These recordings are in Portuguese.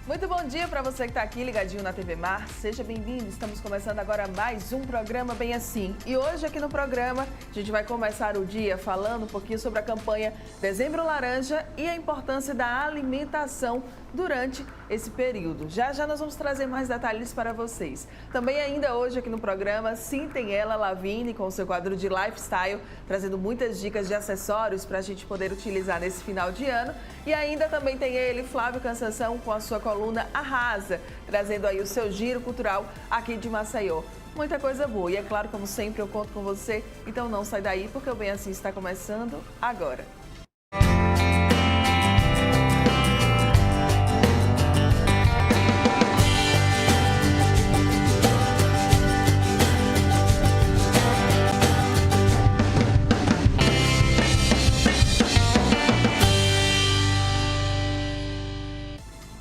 Muito bom dia para você que está aqui ligadinho na TV Mar. Seja bem-vindo. Estamos começando agora mais um programa Bem Assim. E hoje aqui no programa a gente vai começar o dia falando um pouquinho sobre a campanha Dezembro Laranja e a importância da alimentação durante esse período. Já já nós vamos trazer mais detalhes para vocês. Também ainda hoje aqui no programa, sim, tem ela, Lavínia, com o seu quadro de lifestyle, trazendo muitas dicas de acessórios para a gente poder utilizar nesse final de ano. E ainda também tem ele, Flávio Cansação, com a sua coluna Arrasa, trazendo aí o seu giro cultural aqui de Maceió. Muita coisa boa. E é claro, como sempre, eu conto com você. Então não sai daí, porque o Bem Assim está começando agora.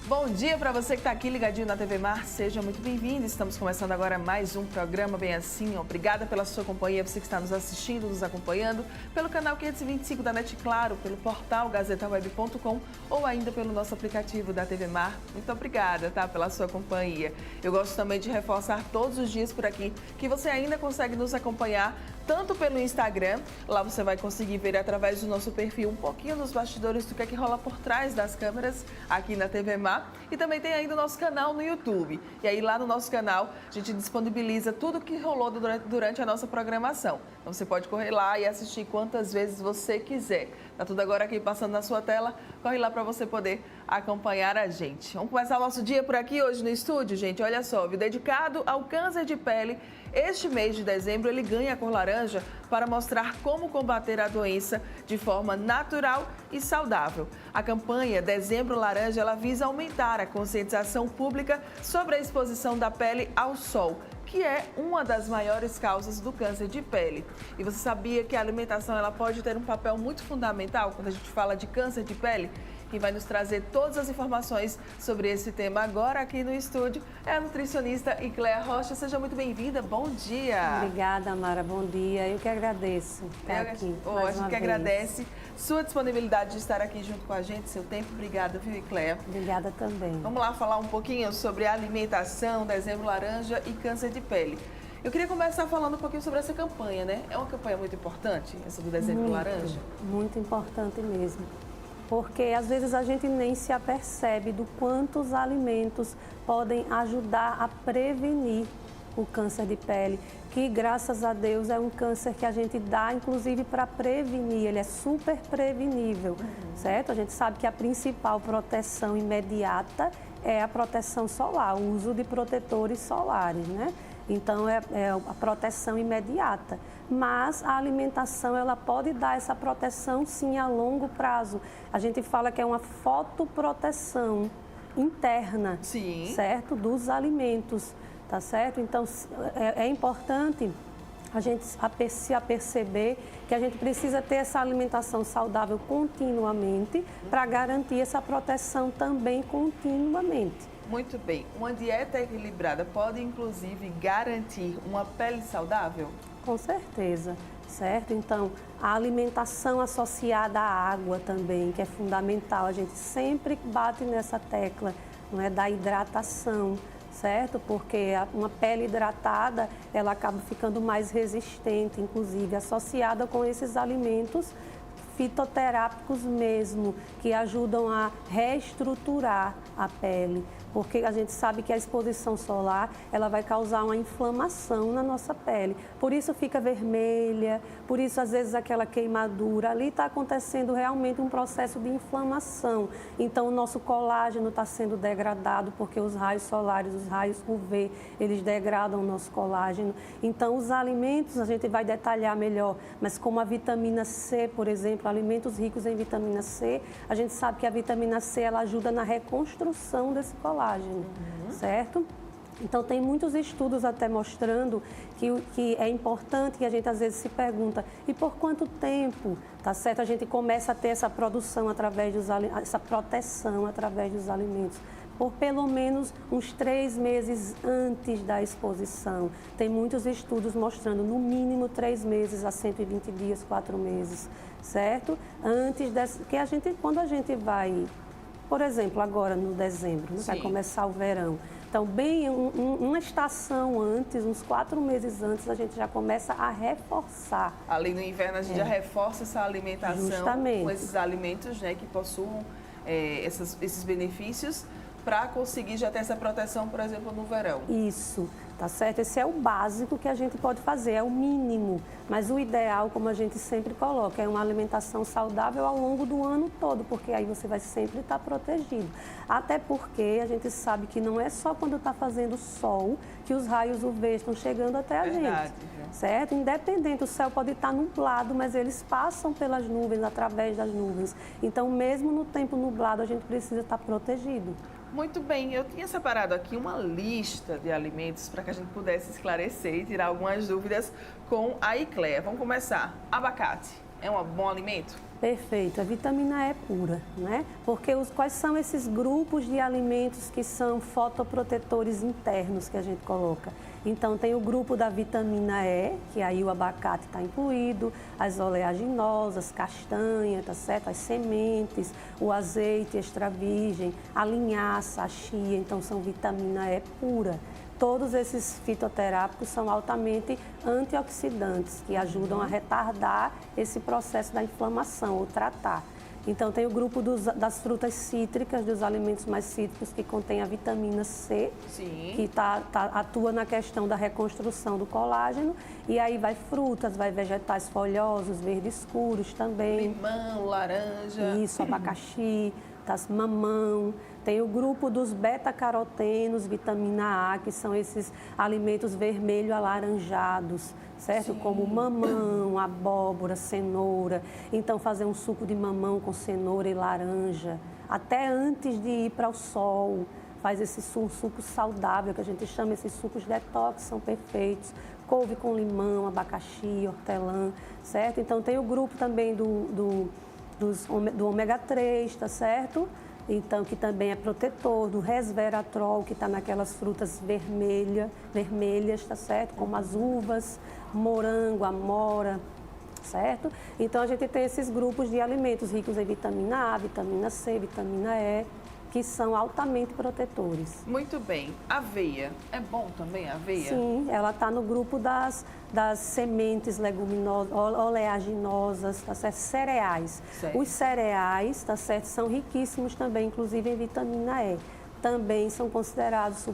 Bom dia para você que está aqui ligadinho na TV Mar, seja muito bem-vindo. Estamos começando agora mais um programa Bem Assim. Obrigada pela sua companhia, você que está nos assistindo, nos acompanhando pelo canal 525 da NET Claro, pelo portal gazetaweb.com ou ainda pelo nosso aplicativo da TV Mar. Muito obrigada, tá, pela sua companhia. Eu gosto também de reforçar todos os dias por aqui que você ainda consegue nos acompanhar tanto pelo Instagram, lá você vai conseguir ver através do nosso perfil um pouquinho dos bastidores do que é que rola por trás das câmeras aqui na TV Mar. E também tem ainda o nosso canal no YouTube. E aí lá no nosso canal a gente disponibiliza tudo que rolou durante a nossa programação. Então você pode correr lá e assistir quantas vezes você quiser. Tá tudo agora aqui passando na sua tela. Corre lá para você poder acompanhar a gente. Vamos começar o nosso dia por aqui hoje no estúdio, gente. Olha só, dedicado ao câncer de pele. Este mês de dezembro ele ganha a cor laranja para mostrar como combater a doença de forma natural e saudável. A campanha Dezembro Laranja ela visa aumentar a conscientização pública sobre a exposição da pele ao sol, que é uma das maiores causas do câncer de pele. E você sabia que a alimentação ela pode ter um papel muito fundamental quando a gente fala de câncer de pele? Quem vai nos trazer todas as informações sobre esse tema agora aqui no estúdio é a nutricionista Icléa Rocha. Seja muito bem-vinda, bom dia. Obrigada, Mara, bom dia. Eu que agradeço estar aqui a gente que agradece sua disponibilidade de estar aqui junto com a gente, seu tempo. Obrigada, viu, Icléa? Obrigada também. Vamos lá falar um pouquinho sobre alimentação, Dezembro Laranja e câncer de pele. Eu queria começar falando um pouquinho sobre essa campanha, né? É uma campanha muito importante, essa do Dezembro Laranja? Muito importante mesmo. Porque às vezes a gente nem se apercebe do quanto os alimentos podem ajudar a prevenir o câncer de pele, que graças a Deus é um câncer que a gente dá inclusive para prevenir, ele é super prevenível, certo? A gente sabe que a principal proteção imediata é a proteção solar, o uso de protetores solares, né? Então é a proteção imediata. Mas a alimentação ela pode dar essa proteção sim a longo prazo. A gente fala que é uma fotoproteção interna, sim, certo? Dos alimentos, tá certo? Então é importante a gente se aperceber que a gente precisa ter essa alimentação saudável continuamente para garantir essa proteção também continuamente. Muito bem. Uma dieta equilibrada pode, inclusive, garantir uma pele saudável? Com certeza, certo? Então, a alimentação associada à água também, que é fundamental. A gente sempre bate nessa tecla, não é, da hidratação, certo? Porque uma pele hidratada, ela acaba ficando mais resistente, inclusive, associada com esses alimentos fitoterápicos mesmo, que ajudam a reestruturar a pele. Porque a gente sabe que a exposição solar, ela vai causar uma inflamação na nossa pele. Por isso fica vermelha, por isso às vezes aquela queimadura. Ali está acontecendo realmente um processo de inflamação. Então o nosso colágeno está sendo degradado porque os raios solares, os raios UV, eles degradam o nosso colágeno. Então os alimentos a gente vai detalhar melhor, mas como a vitamina C, por exemplo, alimentos ricos em vitamina C, a gente sabe que a vitamina C ela ajuda na reconstrução desse colágeno. Certo? Então, tem muitos estudos até mostrando que é importante, que a gente às vezes se pergunta, e por quanto tempo, tá certo? A gente começa a ter essa produção através dos essa proteção através dos alimentos. Por pelo menos uns 3 meses antes da exposição. Tem muitos estudos mostrando no mínimo 3 meses a 120 dias, 4 meses, certo? Antes dessa, que a gente, quando a gente vai Por exemplo, agora no dezembro, né, vai começar o verão. Então, bem uma estação antes, uns 4 meses antes, a gente já começa a reforçar. Ali no inverno, a gente já reforça essa alimentação Justamente. com esses alimentos, né, que possuam esses benefícios para conseguir já ter essa proteção, por exemplo, no verão. Isso, tá certo? Esse é o básico que a gente pode fazer, é o mínimo. Mas o ideal, como a gente sempre coloca, é uma alimentação saudável ao longo do ano todo, porque aí você vai sempre estar protegido. Até porque a gente sabe que não é só quando está fazendo sol que os raios UV estão chegando até a gente, certo? Independente, o céu pode estar nublado, mas eles passam pelas nuvens, através das nuvens. Então, mesmo no tempo nublado, a gente precisa estar protegido. Muito bem, eu tinha separado aqui uma lista de alimentos para que a gente pudesse esclarecer e tirar algumas dúvidas com a Icléa. Vamos começar. Abacate é um bom alimento? Perfeito, a vitamina E pura, né? Porque quais são esses grupos de alimentos que são fotoprotetores internos que a gente coloca? Então, tem o grupo da vitamina E, que aí o abacate está incluído, as oleaginosas, castanha, tá certo? As sementes, o azeite extra virgem, a linhaça, a chia, então são vitamina E pura. Todos esses fitoterápicos são altamente antioxidantes, que ajudam a retardar esse processo da inflamação ou tratar. Então, tem o grupo das frutas cítricas, dos alimentos mais cítricos, que contém a vitamina C, que atua na questão da reconstrução do colágeno. E aí vai frutas, vai vegetais folhosos, verdes escuros também. Limão, laranja. Isso, abacaxi, mamão. Tem o grupo dos beta-carotenos, vitamina A, que são esses alimentos vermelho alaranjados, certo? Sim. Como mamão, abóbora, cenoura. Então, fazer um suco de mamão com cenoura e laranja, até antes de ir para o sol. Faz esse suco saudável, que a gente chama, esses sucos detox, são perfeitos. Couve com limão, abacaxi, hortelã, certo? Então, tem o grupo também do ômega 3, tá certo? Então, que também é protetor, do resveratrol, que está naquelas frutas vermelhas, tá certo? Como as uvas, morango, amora, certo? Então, a gente tem esses grupos de alimentos ricos em vitamina A, vitamina C, vitamina E, que são altamente protetores. Muito bem. Aveia, é bom também a aveia? Sim, ela está no grupo das sementes leguminosas, oleaginosas, tá certo? Cereais. Certo. Os cereais, tá certo, são riquíssimos também, inclusive em vitamina E. Também são considerados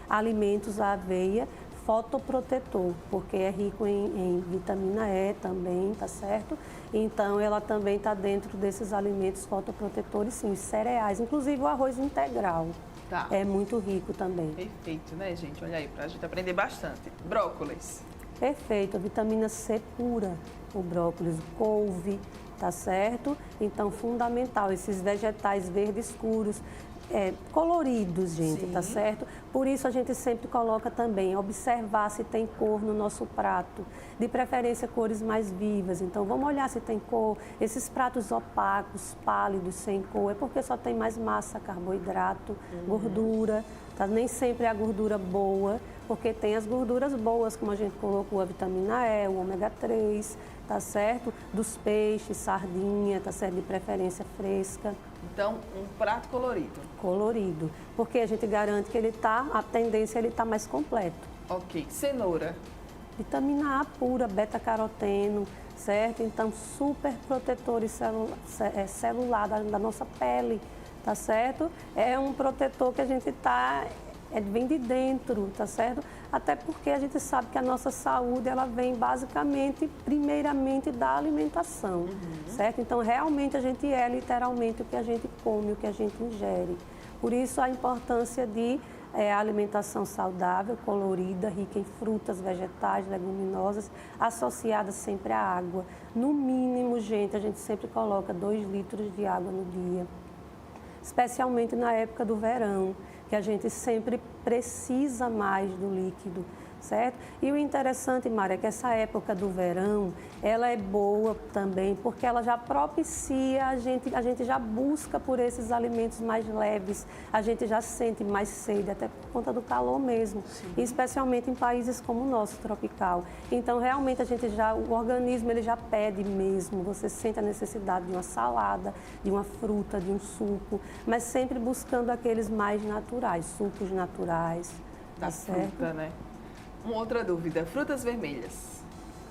alimentos, a aveia, fotoprotetor, porque é rico em vitamina E também, tá certo? Então, ela também está dentro desses alimentos fotoprotetores, sim, os cereais, inclusive o arroz integral. Tá. É muito rico também. Perfeito, né, gente? Olha aí, para a gente aprender bastante. Brócolis. Perfeito, a vitamina C pura, o brócolis, o couve, tá certo? Então, fundamental, esses vegetais verdes escuros, coloridos, gente, sim, tá certo? Por isso a gente sempre coloca também, observar se tem cor no nosso prato, de preferência cores mais vivas. Então vamos olhar se tem cor. Esses pratos opacos, pálidos, sem cor, é porque só tem mais massa, carboidrato, gordura, tá? Nem sempre é a gordura boa, porque tem as gorduras boas, como a gente colocou a vitamina E, o ômega 3, tá certo? Dos peixes, sardinha, tá certo? De preferência fresca. Então, um prato colorido. Colorido, porque a gente garante que a tendência é ele estar mais completo. Ok. Cenoura. Vitamina A pura, beta-caroteno, certo? Então, super protetores celular da nossa pele, tá certo? É um protetor que a gente vem de dentro, tá certo? Até porque a gente sabe que a nossa saúde, ela vem basicamente, primeiramente, da alimentação, certo? Então, realmente, a gente é literalmente o que a gente come, o que a gente ingere. Por isso, a importância de alimentação saudável, colorida, rica em frutas, vegetais, leguminosas, associada sempre à água. No mínimo, gente, a gente sempre coloca 2 litros de água no dia, especialmente na época do verão, que a gente sempre precisa mais do líquido, certo? E o interessante, Mara, é que essa época do verão, ela é boa também, porque ela já propicia, a gente já busca por esses alimentos mais leves, a gente já sente mais sede, até por conta do calor mesmo, especialmente em países como o nosso, tropical. Então, realmente, o organismo ele já pede mesmo, você sente a necessidade de uma salada, de uma fruta, de um suco, mas sempre buscando aqueles mais naturais, sucos naturais, Da certo? fruta, né? Uma outra dúvida, frutas vermelhas.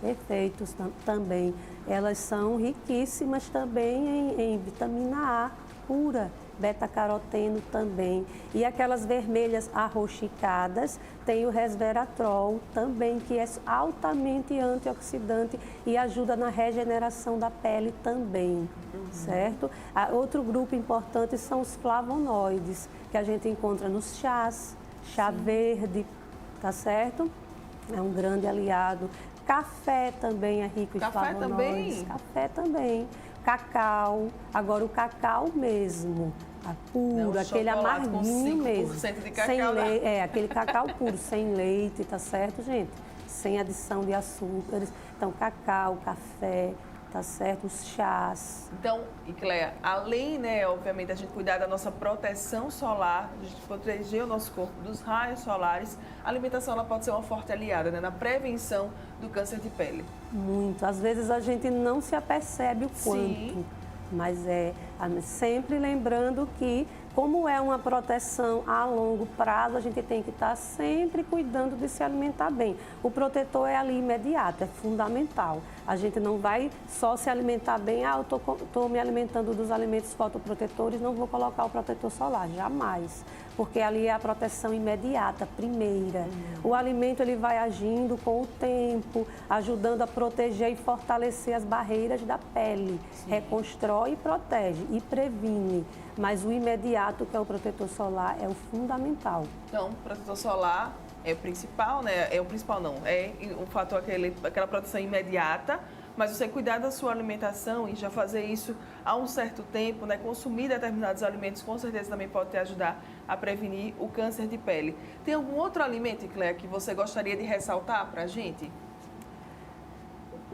Perfeitos também. Elas são riquíssimas também em vitamina A pura, beta-caroteno também. E aquelas vermelhas arroxicadas, tem o resveratrol também, que é altamente antioxidante e ajuda na regeneração da pele também, certo? Outro grupo importante são os flavonoides, que a gente encontra nos chás, chá verde, tá certo? É um grande aliado. Café também é rico em Café flavonoides. também? Café também. Cacau. Agora o cacau mesmo, a puro, Não, aquele chocolate com amarguinho 5% mesmo. de cacau, Sem né? leite, aquele cacau puro, sem leite, tá certo, gente? Sem adição de açúcares. Então, cacau, café, tá certo? Os chás. Então, e Cléia, além, né, obviamente, a gente cuidar da nossa proteção solar, de proteger o nosso corpo dos raios solares, a alimentação ela pode ser uma forte aliada, né, na prevenção do câncer de pele. Muito. Às vezes a gente não se apercebe o quanto, Sim. mas sempre lembrando que, como é uma proteção a longo prazo, a gente tem que estar sempre cuidando de se alimentar bem. O protetor é ali imediato, é fundamental. A gente não vai só se alimentar bem, eu estou me alimentando dos alimentos fotoprotetores, não vou colocar o protetor solar, jamais. Porque ali é a proteção imediata, primeira. O alimento ele vai agindo com o tempo, ajudando a proteger e fortalecer as barreiras da pele. Reconstrói e protege e previne. Mas o imediato, que é o protetor solar, é o fundamental. Então, o protetor solar é o principal, né? É o principal não, é o fator aquela proteção imediata, mas você cuidar da sua alimentação e já fazer isso há um certo tempo, né? Consumir determinados alimentos com certeza também pode te ajudar a prevenir o câncer de pele. Tem algum outro alimento, Cléia, que você gostaria de ressaltar para a gente?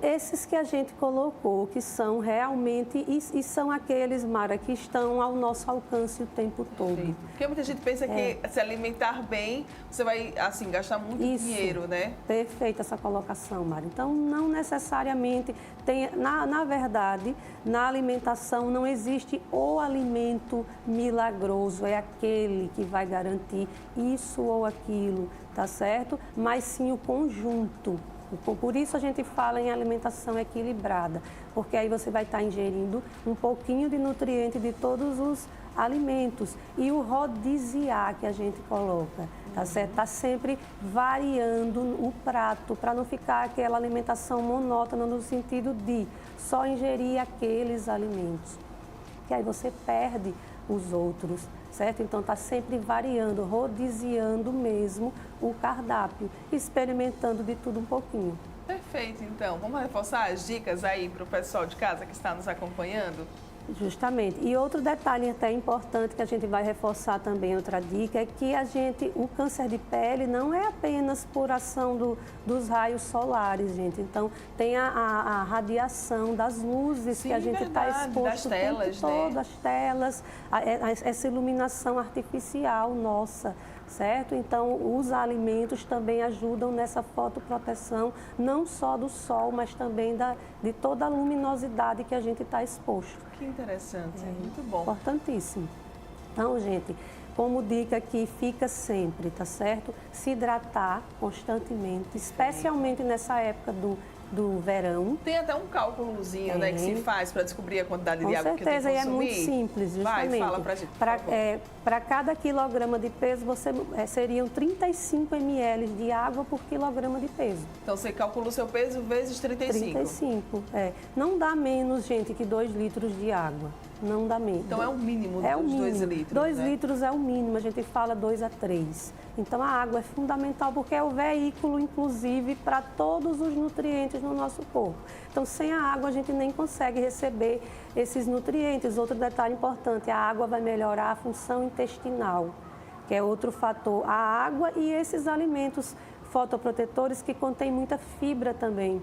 Esses que a gente colocou, que são realmente, e são aqueles, Mara, que estão ao nosso alcance o tempo todo. Perfeito. Porque muita gente pensa que se alimentar bem, você vai, assim, gastar muito dinheiro, né? Perfeita essa colocação, Mara. Então, não necessariamente tem, na verdade, na alimentação não existe o alimento milagroso, é aquele que vai garantir isso ou aquilo, tá certo? Mas sim o conjunto. Por isso a gente fala em alimentação equilibrada, porque aí você vai estar ingerindo um pouquinho de nutriente de todos os alimentos e o rodiziar que a gente coloca, tá certo? Tá sempre variando o prato para não ficar aquela alimentação monótona no sentido de só ingerir aqueles alimentos, que aí você perde os outros, certo? Então está sempre variando, rodiziando mesmo o cardápio, experimentando de tudo um pouquinho. Perfeito, então. Vamos reforçar as dicas aí para o pessoal de casa que está nos acompanhando? Justamente. E outro detalhe até importante que a gente vai reforçar também, outra dica, é que o câncer de pele não é apenas por ação dos raios solares, gente. Então, tem a radiação das luzes. Sim, que a gente está exposto das telas, o tempo todo, né? as telas, essa iluminação artificial nossa, certo? Então, os alimentos também ajudam nessa fotoproteção, não só do sol, mas também de toda a luminosidade que a gente está exposto. Que interessante, muito bom. Importantíssimo. Então, gente, como dica aqui, fica sempre, tá certo? Se hidratar constantemente, especialmente nessa época do verão. Tem até um cálculozinho, né, que se faz para descobrir a quantidade de água que eu tenho que consumir. Com certeza, e é muito simples, justamente. Vai, fala pra gente, por favor. Para cada quilograma de peso, seriam 35 ml de água por quilograma de peso. Então, você calcula o seu peso vezes 35. 35, Não dá menos, gente, que 2 litros de água. Não dá menos. Então, é o mínimo É o dos mínimo. 2 litros, 2 né? litros é o mínimo, a gente fala 2 a 3. Então, a água é fundamental porque é o veículo, inclusive, para todos os nutrientes no nosso corpo. Então, sem a água, a gente nem consegue receber esses nutrientes. Outro detalhe importante, a água vai melhorar a função intestinal, que é outro fator. A água e esses alimentos fotoprotetores que contêm muita fibra também,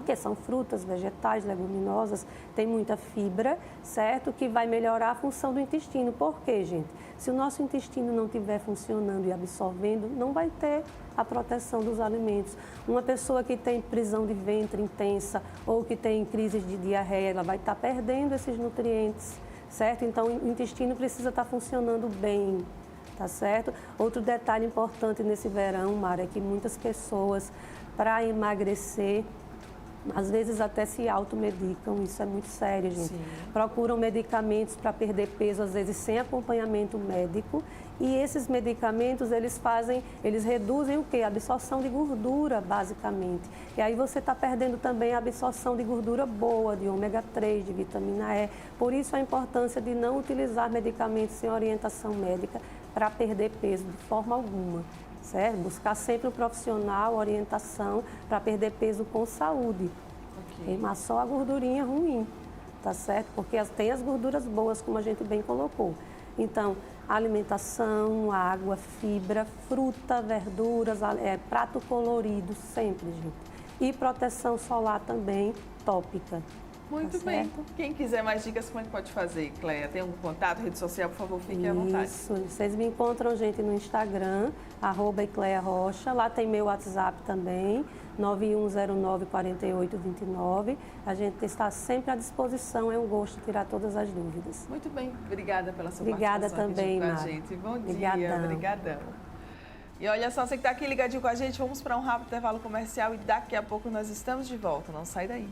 que são frutas, vegetais, leguminosas, tem muita fibra, certo? Que vai melhorar a função do intestino. Por quê, gente? Se o nosso intestino não estiver funcionando e absorvendo, não vai ter a proteção dos alimentos. Uma pessoa que tem prisão de ventre intensa ou que tem crises de diarreia, ela vai estar perdendo esses nutrientes, certo? Então, o intestino precisa estar funcionando bem, tá certo? Outro detalhe importante nesse verão, Mara, é que muitas pessoas, para emagrecer, às vezes até se automedicam, isso é muito sério, gente. Sim. Procuram medicamentos para perder peso, às vezes sem acompanhamento médico. E esses medicamentos, eles reduzem o quê? A absorção de gordura, basicamente. E aí você está perdendo também a absorção de gordura boa, de ômega 3, de vitamina E. Por isso a importância de não utilizar medicamentos sem orientação médica para perder peso de forma alguma. Certo? Buscar sempre um profissional, orientação para perder peso com saúde. Queimar só a gordurinha ruim, tá certo? Porque tem as gorduras boas, como a gente bem colocou. Então, alimentação, água, fibra, fruta, verduras, prato colorido sempre, gente. E proteção solar também, tópica. Muito tá bem. certo? Quem quiser mais dicas, como é que pode fazer, Cleia? Tem algum contato, rede social, por favor, fique à vontade. Isso, vocês me encontram, gente, no Instagram, @eclearocha. Lá tem meu WhatsApp também, 9109-4829. A gente está sempre à disposição, é um gosto tirar todas as dúvidas. Muito bem. Obrigada pela sua Obrigada participação também, aqui com a Mara. gente. Bom dia. Obrigadão. Obrigadão. E olha só, você que está aqui ligadinho com a gente, vamos para um rápido intervalo comercial e daqui a pouco nós estamos de volta. Não sai daí.